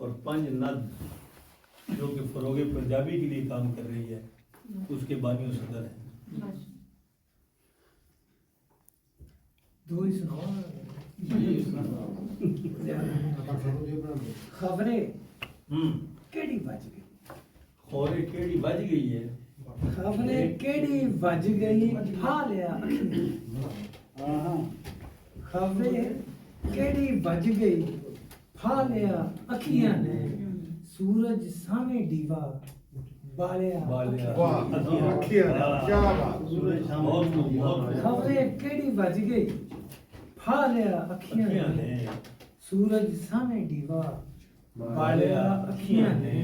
और 5 नद जो कि फरोगे पंजाबी के लिए काम कर रही है, उसके बानियों सदर हैं। दो ही सुनाओ खबरें केड़ी बज गई, खोरे केड़ी बज गई है, खबरें केड़ी बज गई फा लिया खबरें केड़ी बज गई फा लिया अखियां ने सूरज सामे दीवा बालिया खबरें केड़ी बज गई फा लिया अखियां ने सूरज सामे दीवा बालिया अखियां ने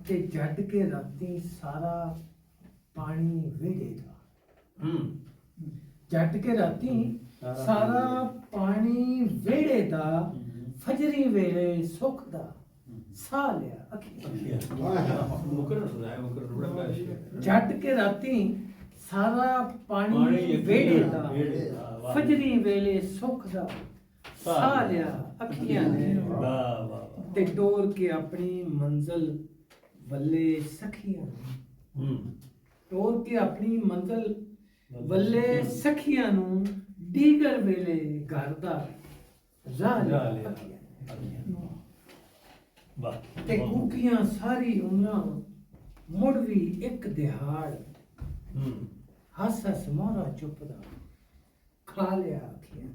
ते जट के राती सारा पानी वेड़े दा जट के राती सारा पानी वेड़े दा फजरी वेले सुख दा सा लिया अखियां मुकर्रर सुनाया, मुकर्रर बड़ा प्यारा शेर है। जट के राती सारा पानी वेड़े दा फजरी वेले सुख दा सा लिया अखियां ने वाह वाह वाह। ते डोर के अपनी मंजिल वल्ले सखियां ने टोर के अपनी मंजिल वल्ले सखियां नू दीगर वेले घर दा राह लिया वाह। ते कूकियां सारी उमरां मुड़ भी एक दिहाड़ हस हस मोरा चुपदा खा लिया अखियां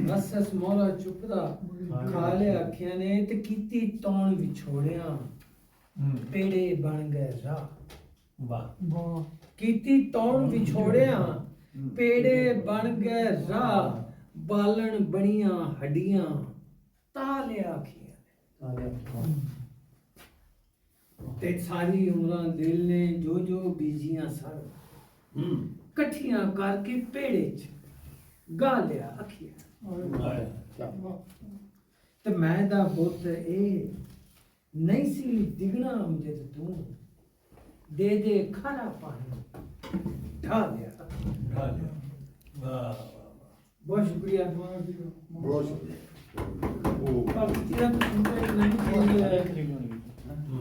हस हस मोरा चुपदा खा लिया अखियां ने ते कीती तौण विछोड़िया पेड़े बन गए राह वाह। कीती तौण विछोड़िया पेड़े बन गए राह बालन बनिया हड्डियां ता लिया अखियां ते सारी उमरां दिल ने जो जो बीजियां सन कट्ठियां करके पेड़े च गा लिया अखियां ते मैं दा बुत ए नहीं सी दिगना अमजद तू दे दे खारा पानी ढा लिया अखियां। बहुत शुक्रिया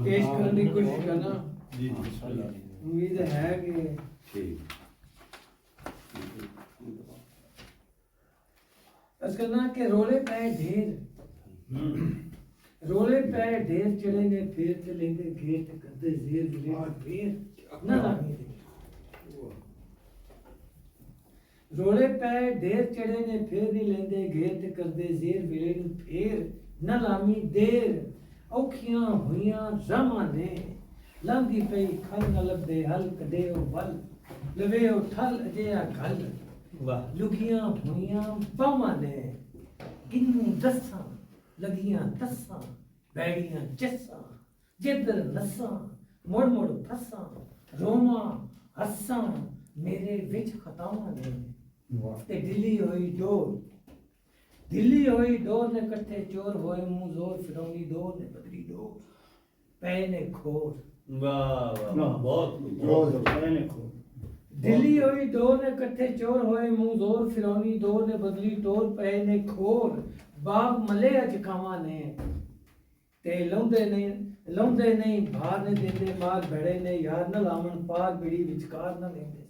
पेश करने की कोशिश करना उम्मीद है कि करना के रोले पे ढेर रोले पे ढेर चढ़े ने फिर ते लेंदे घेर ते करदे जेर विले फिर ना लागे रोले पे ढेर चढ़े ने फिर नहीं लेंदे घेर ते करदे जेर विले नू फिर न लामी देर औखियां हुइयां रामां ने लंघी पई खल न लभदे हल कदे ओ बल लवे ओ ठल अजिया गल लुगियां हुइयां बावां ने किन्नू दस्सां लगियां तस्सां बैड़ियां चस्सां जिधर नस्सां मुड़ मुड़ फस्सां रोवां हस्सां मेरे विच खतावां ने ते ढिली होई डोर ने कट्ठे चोर होए मुंह जोर फिरौनी डोर ने बदली डोर पै ने खोर दिल्ली होई डोर ने कट्ठे चोर होए मुंह जोर फिरौनी डोर ने बदली डोर पै ने खोर बाग मले अचकावां ने ते लौंदे नहीं भार ने देंदे मार बड़े ने यार न लावण पार बिड़ी विचकार न लेंदे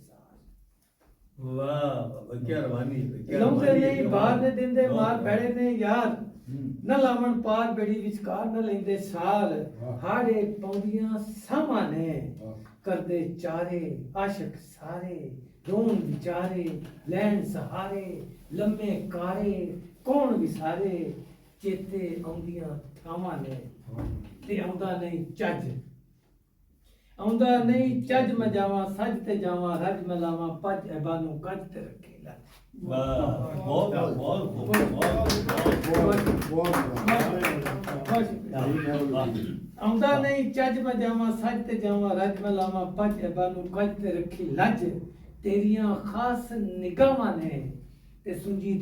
वाह क्या रवानी लौंदे नहीं भार ने देंदे मार बड़े ने यार न लावण पार बिड़ी विचकार न लेंदे सार हाड़े पौंदियां सावां ने करदे चारे आशिक सारे रोन विचारे लैन सहारे लम्मे कारे कौन विसारे चेते आउंदियां थावां ने ते आउंदा नहीं चज मैं जावां सज ते जावां रज मैं लावां पज एबानू कज ते रखे ला आउंदा नहीं चज मैं जावां सज ते जावां रज मैं लावां पज एबानू कज ते रखी लज तेरियां खास निगाहां ने ते सुंजी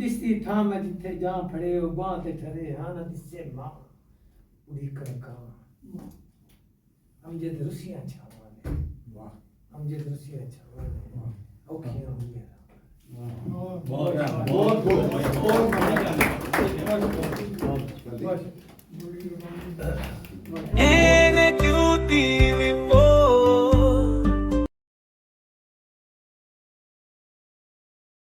दिसदी थां मैं जिथे जां फड़े ओ बां ते ठरे हां न दिसे मां उड़ी करका अमजद रुसियां छावां ने अमजद रुसियां छावां ने औखियां हुइयां बहुत ਬਹੁਤ बहुत ਬਹੁਤ